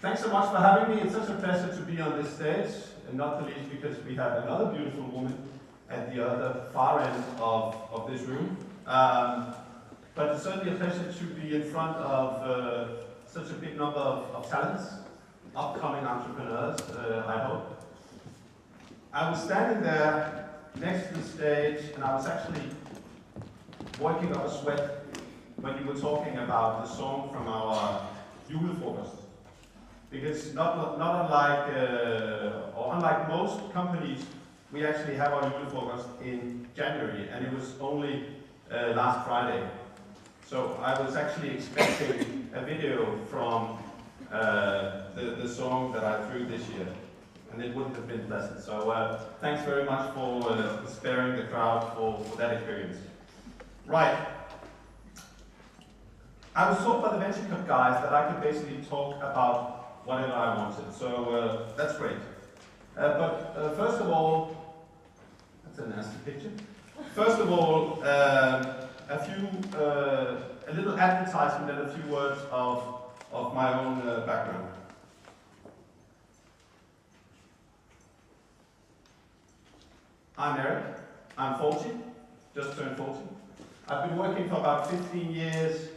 Thanks so much for having me. It's such a pleasure to be on this stage, and not the least because we have another beautiful woman at the other far end of this room. But it's certainly a pleasure to be in front of such a big number of talents, upcoming entrepreneurs, I hope. I was standing there next to the stage, and I was actually working up a sweat when you were talking about the song from our julefrokost. Because not unlike, or unlike most companies, we actually have our julefrokost in January, and it was only last Friday. So I was actually expecting a video from the song that I threw this year, and it wouldn't have been pleasant. So thanks very much for sparing the crowd for that experience. Right. I was told by the Venture Cup guys that I could basically talk about whatever I wanted, so that's great. But first of all, that's a nasty picture. First of all, a little advertisement and a few words of my own background. I'm Erik. I'm 40, just turned 40. I've been working for about 15 years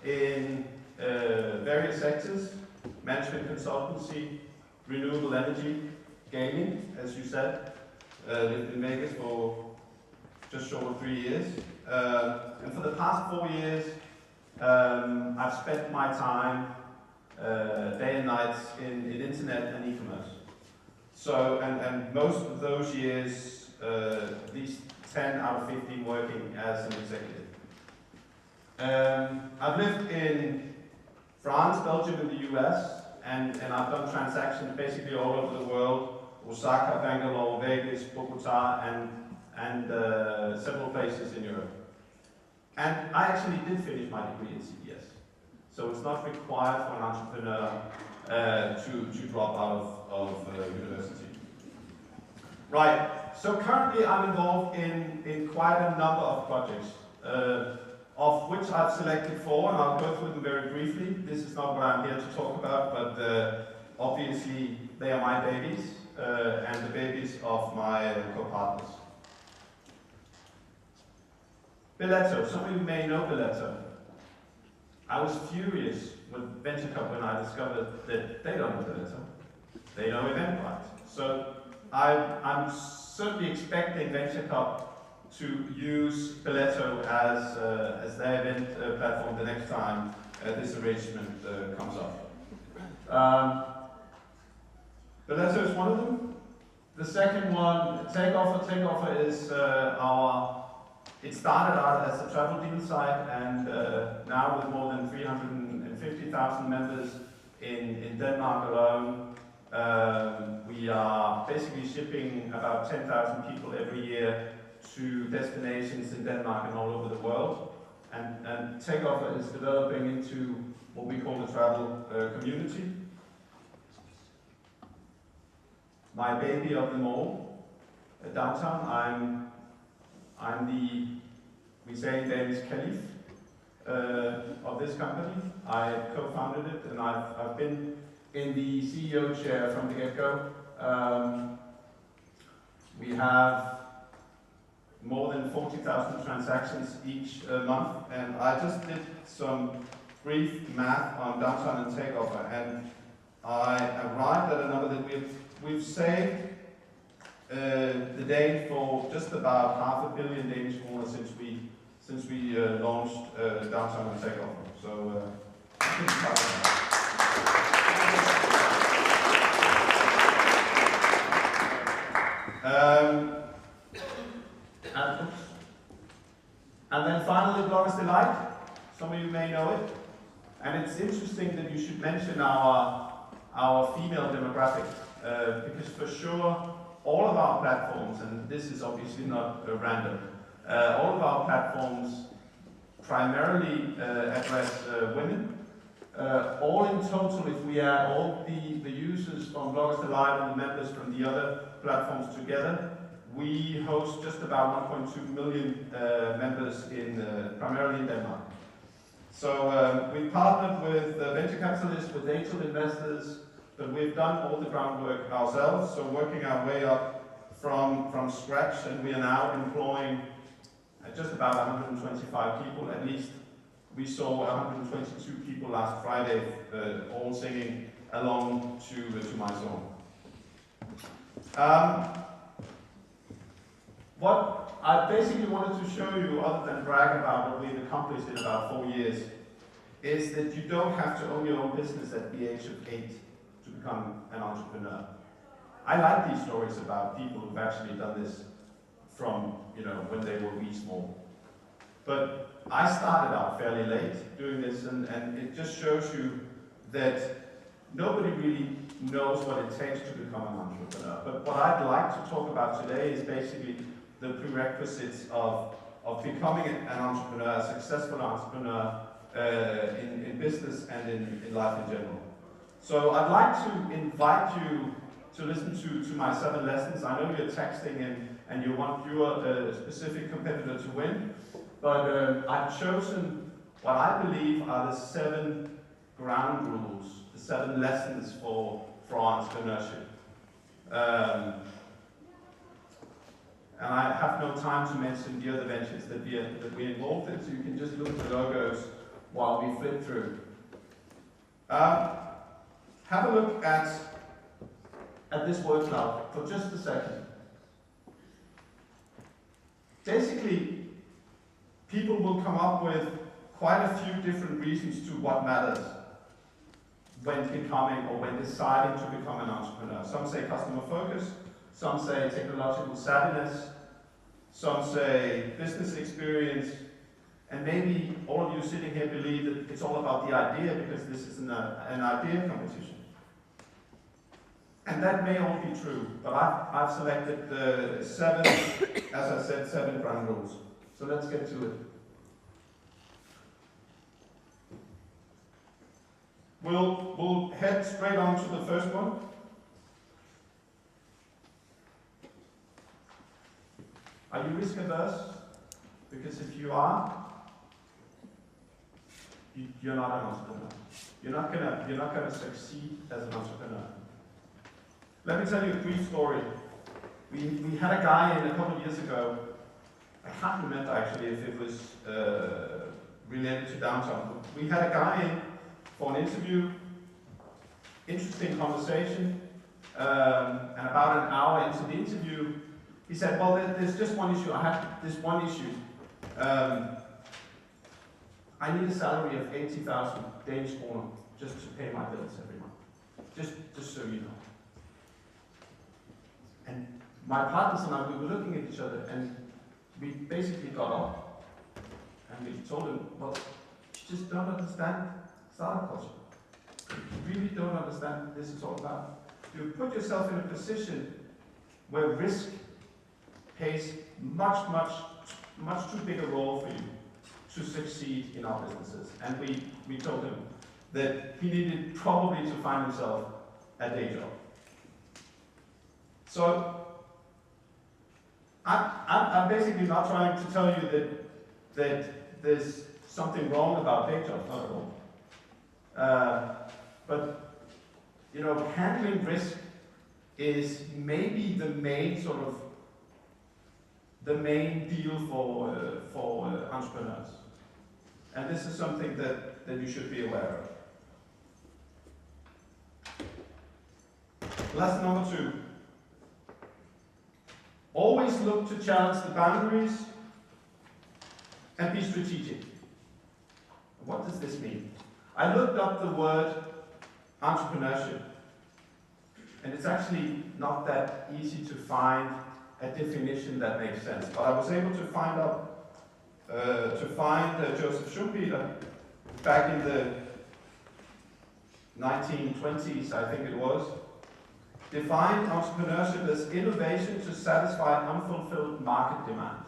in various sectors: management consultancy, renewable energy, gaming, as you said. Lived in Vegas for just short of 3 years. And for the past 4 years, I've spent my time day and night in internet and e-commerce. So, and most of those years, at least 10 out of 15 working as an executive. I've lived in France, Belgium, and the US, and I've done transactions basically all over the world: Osaka, Bangalore, Vegas, Bogota, and several places in Europe. And I actually did finish my degree in CBS, so it's not required for an entrepreneur to drop out of university. Right, so currently I'm involved in quite a number of projects, of which I've selected 4, and I'll go through them very briefly. This is not what I'm here to talk about, but obviously they are my babies, and the babies of my co-partners. Billetto, some of you may know Billetto. I was furious with Venture Cup when I discovered that they don't know Billetto, they know Eventbrite. So I'm certainly expecting Venture Cup to use Billetto as their event platform the next time this arrangement comes up. Billetto is one of them. The second one, Takeoffer. Takeoffer is it started out as a travel deal site, and now with more than 350,000 members in Denmark alone, we are basically shipping about 10,000 people every year to destinations in Denmark and all over the world. And Takeoffer is developing into what we call the travel community. My baby of them all, Downtown, I'm the, we say in Danish, caliph of this company. I co-founded it, and I've been in the CEO chair from the get-go. We have more than 40,000 transactions each month, and I just did some brief math on Downtown and Takeoffer, and I arrived at a number that we've saved the day for just about $500 million Danish kroner since we launched Downtown and Takeoffer. So and then finally, Bloggers Delight. Some of you may know it, and it's interesting that you should mention our female demographic, because for sure all of our platforms, and this is obviously not random, all of our platforms primarily address women. All in total, if we add all the users from Bloggers Delight and the members from the other platforms together, we host just about 1.2 million members primarily in Denmark. So we partnered with venture capitalists, with angel investors, but we've done all the groundwork ourselves, so working our way up from scratch, and we are now employing just about 125 people. At least we saw 122 people last Friday, all singing along to my song. What I basically wanted to show you, other than brag about what we've accomplished in about 4 years, is that you don't have to own your own business at the age of 8 to become an entrepreneur. I like these stories about people who've actually done this from, when they were wee small. But I started out fairly late doing this, and it just shows you that nobody really knows what it takes to become an entrepreneur. But what I'd like to talk about today is basically the prerequisites of becoming an entrepreneur, a successful entrepreneur in business and in life in general. So I'd like to invite you to listen to my 7 lessons. I know you're texting and you want your specific competitor to win, but I've chosen what I believe are the 7 ground rules, the 7 lessons for entrepreneurship. And I have no time to mention the other ventures that we're involved in, so you can just look at the logos while we flip through. Have a look at this word cloud for just a second. Basically, people will come up with quite a few different reasons to what matters when becoming or when deciding to become an entrepreneur. Some say customer focus, some say technological savviness, some say business experience, and maybe all of you sitting here believe that it's all about the idea because this is an idea competition. And that may all be true, but I've selected 7, as I said, 7 ground rules. So let's get to it. We'll head straight on to the first one. Are you risk averse? Because if you are, you're not an entrepreneur. You're not gonna succeed as an entrepreneur. Let me tell you a brief story. We had a guy in a couple of years ago. I can't remember actually if it was related to downtown. We had a guy in for an interview, interesting conversation, and about an hour into the interview, he said, well, there's just one issue. I have this one issue. I need a salary of 80,000 Danish kroner just to pay my bills every month. Just so you know. And my partners and I, we were looking at each other, and we basically got up, and we told him, well, you just don't understand startup culture. You really don't understand what this is all about. You put yourself in a position where risk plays much too big a role for you to succeed in our businesses. And we told him that he needed probably to find himself a day job. So I'm basically not trying to tell you that there's something wrong about day jobs, not at all. But handling risk is maybe the main deal for entrepreneurs, and this is something that you should be aware of. Lesson number 2. Always look to challenge the boundaries and be strategic. What does this mean? I looked up the word entrepreneurship, and it's actually not that easy to find a definition that makes sense. But I was able to find Joseph Schumpeter back in the 1920s, I think it was, defined entrepreneurship as innovation to satisfy unfulfilled market demand.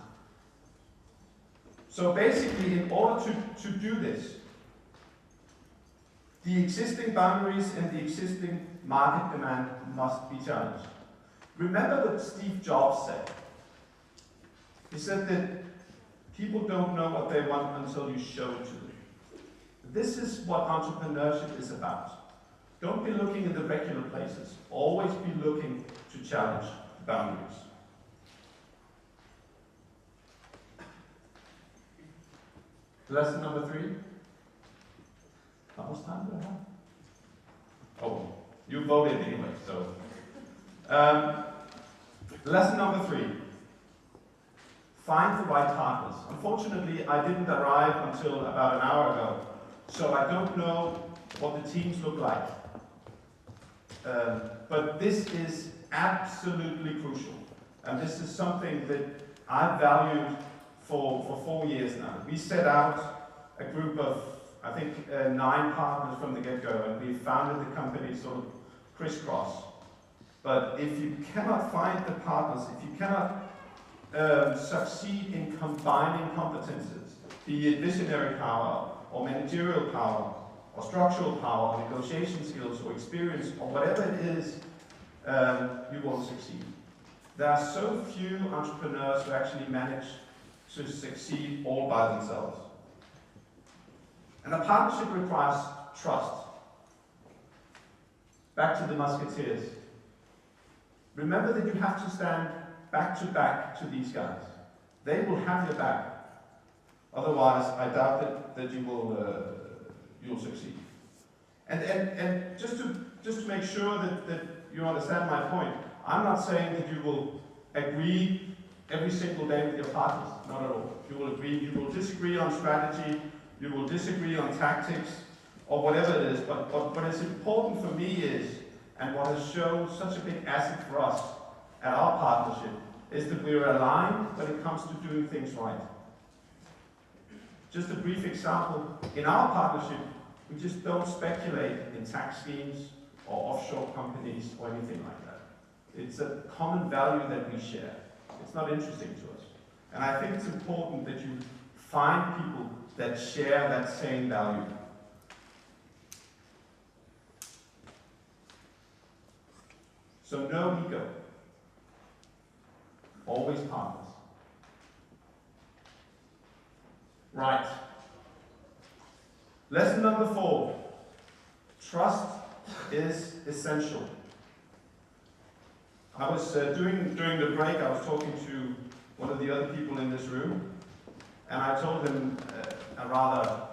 So basically, in order to do this, the existing boundaries and the existing market demand must be challenged. Remember what Steve Jobs said. He said that people don't know what they want until you show it to them. this is what entrepreneurship is about. Don't be looking in the regular places. Always be looking to challenge boundaries. Lesson number 3. How much time do I have? Oh, you voted anyway, so. Lesson number 3. Find the right partners. Unfortunately, I didn't arrive until about an hour ago, so I don't know what the teams look like. But this is absolutely crucial. And this is something that I've valued for 4 years now. We set out a group of, I think, 9 partners from the get-go, and we founded the company sort of crisscross. But if you cannot find the partners, if you cannot succeed in combining competences, be it visionary power, or managerial power, or structural power, or negotiation skills, or experience, or whatever it is, you won't succeed. There are so few entrepreneurs who actually manage to succeed all by themselves. And a partnership requires trust. Back to the musketeers. Remember that you have to stand back to back to these guys. They will have your back. Otherwise, I doubt that you will you'll succeed. And just to make sure that you understand my point, I'm not saying that you will agree every single day with your partners. Not at all. You will agree. You will disagree on strategy. You will disagree on tactics, or whatever it is. But what is important for me is, and what has shown such a big asset for us at our partnership, is that we're aligned when it comes to doing things right. Just a brief example, in our partnership, we just don't speculate in tax schemes or offshore companies or anything like that. It's a common value that we share. It's not interesting to us. And I think it's important that you find people that share that same value. So no ego. Always partners. Right. Lesson number 4. Trust is essential. I was during the break, I was talking to one of the other people in this room, and I told him a rather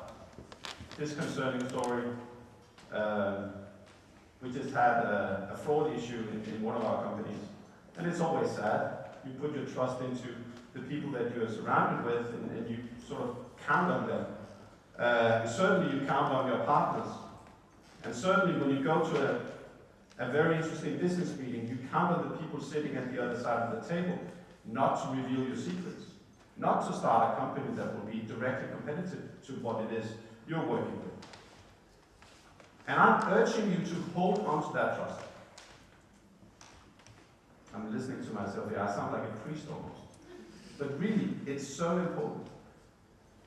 disconcerting story. We just had a fraud issue in one of our companies, and it's always sad. You put your trust into the people that you're surrounded with, and you sort of count on them. Certainly you count on your partners. And certainly when you go to a very interesting business meeting, you count on the people sitting at the other side of the table not to reveal your secrets, not to start a company that will be directly competitive to what it is you're working with. And I'm urging you to hold on to that trust. I'm listening to myself here. I sound like a priest almost. But really, it's so important.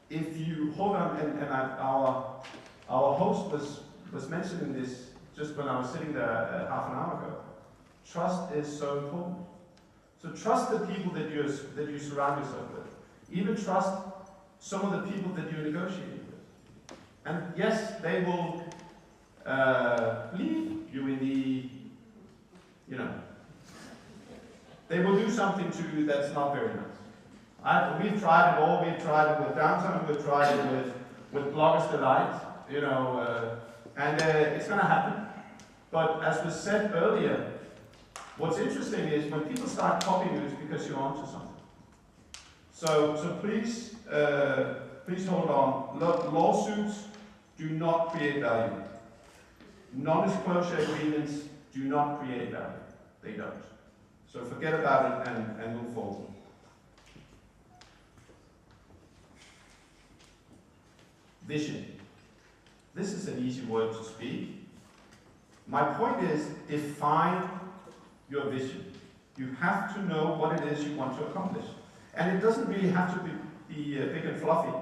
If you hold on, and our host was mentioning this just when I was sitting there half an hour ago. Trust is so important. So trust the people that you surround yourself with. Even trust some of the people that you're negotiating with. And yes, they will lead you in the, they will do something to you that's not very nice. We've tried it all. We've tried it with Downtown. We've tried it with Bloggers Delight. And it's going to happen. But as was said earlier, what's interesting is when people start copying you, it's because you're onto something. So please hold on. Lawsuits do not create value. Non-disclosure agreements do not create value. They don't. So forget about it and move forward. Vision. This is an easy word to speak. My point is, define your vision. You have to know what it is you want to accomplish. And it doesn't really have to be big and fluffy,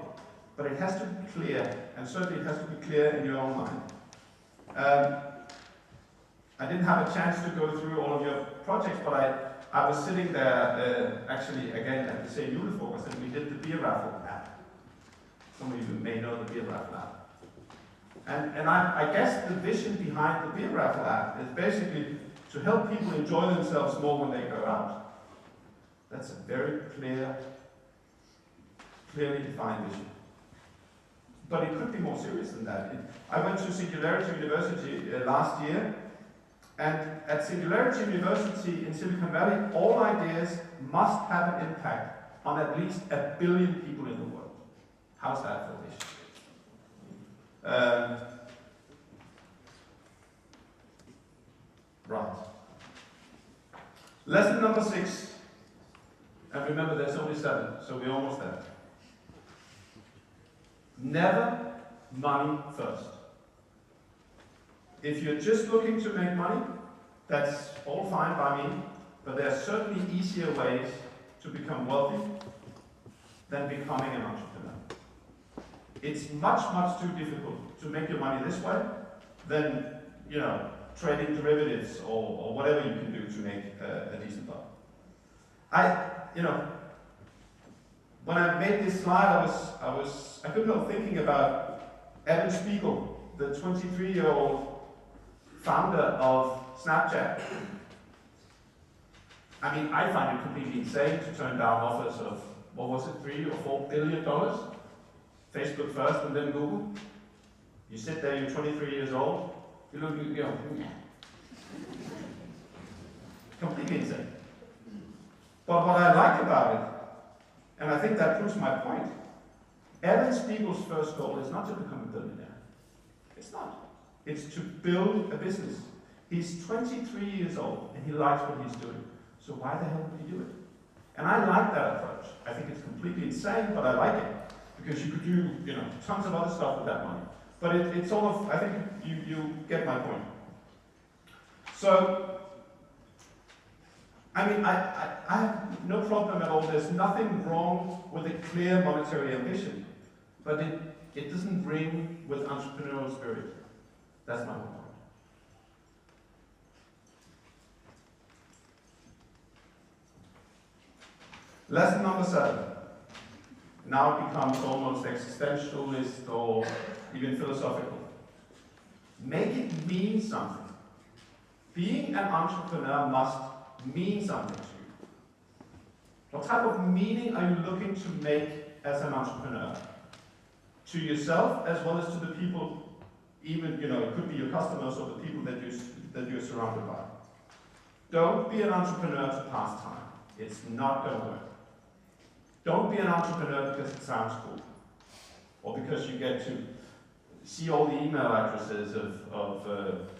but it has to be clear, and certainly it has to be clear in your own mind. I didn't have a chance to go through all of your projects, but I was sitting there, actually, again, at the same Julefrokost, and we did the beer raffle app. Some of you may know the beer raffle app. And I guess the vision behind the beer raffle app is basically to help people enjoy themselves more when they go out. That's a very clearly defined vision. But it could be more serious than that. I went to Singularity University last year, and at Singularity University in Silicon Valley, all ideas must have an impact on at least 1 billion people in the world. How's that for vision? Right. Lesson number 6. And remember, there's only 7, so we're almost there. Never money first. If you're just looking to make money, that's all fine by me, but there are certainly easier ways to become wealthy than becoming an entrepreneur. It's much too difficult to make your money this way than, trading derivatives or whatever you can do to make a decent buck. When I made this slide, I couldn't help thinking about Evan Spiegel, the 23-year-old founder of Snapchat. I mean, I find it completely insane to turn down offers of, what was it, $3 or $4 billion? Facebook first and then Google. You sit there, you're 23 years old, you look, you go, completely insane. But what I like about it, and I think that proves my point, Evan Spiegel's first goal is not to become a billionaire. It's not. It's to build a business. He's 23 years old and he likes what he's doing. So why the hell would he do it? And I like that approach. I think it's completely insane, but I like it. Because you could do, tons of other stuff with that money. But it's sort of, I think you get my point. So, I mean, I have no problem at all. There's nothing wrong with a clear monetary ambition. But it doesn't ring with entrepreneurial spirit. That's my whole point. Lesson number 7. Now it becomes almost existentialist or even philosophical. Make it mean something. Being an entrepreneur must mean something to you. What type of meaning are you looking to make as an entrepreneur? To yourself as well as to the people, even, it could be your customers or the people that you're surrounded by. Don't be an entrepreneur to pass time. It's not going to work. Don't be an entrepreneur because it sounds cool, or because you get to see all the email addresses of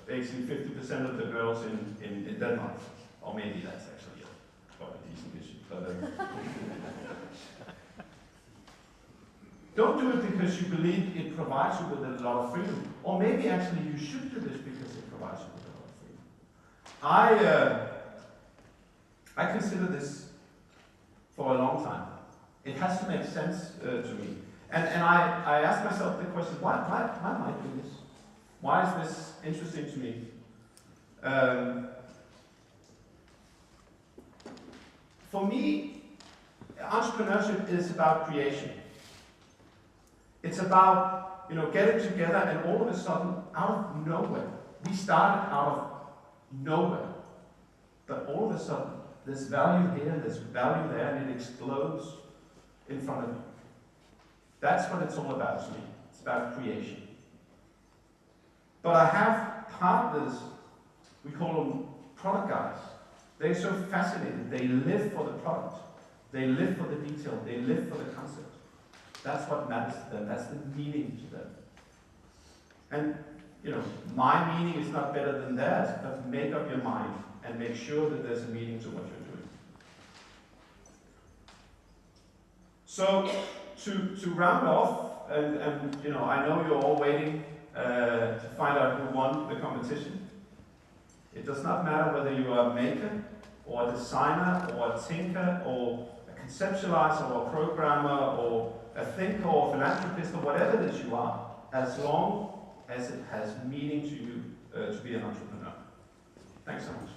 basically 50% of the girls in Denmark. Or maybe that's actually quite a decent issue. But, don't do it because you believe it provides you with a lot of freedom. Or maybe actually you should do this because it provides you with a lot of freedom. I consider this for a long time. It has to make sense to me. And I ask myself the question, why am I doing this? Why is this interesting to me? For me, entrepreneurship is about creation. It's about getting together and all of a sudden, out of nowhere, we started out of nowhere, but all of a sudden, there's value here, there's value there, and it explodes in front of you. That's what it's all about to me. It's about creation. But I have partners, we call them product guys. They're so fascinated. They live for the product. They live for the detail. They live for the concept. That's what matters to them. That's the meaning to them. And, my meaning is not better than theirs, but make up your mind and make sure that there's a meaning to what you're doing. So, to round off, and I know you're all waiting to find out who won the competition. It does not matter whether you are a maker, or a designer, or a tinker, or a conceptualizer, or a programmer, or a thinker, or a philanthropist, or whatever it is you are, as long as it has meaning to you to be an entrepreneur. Thanks so much.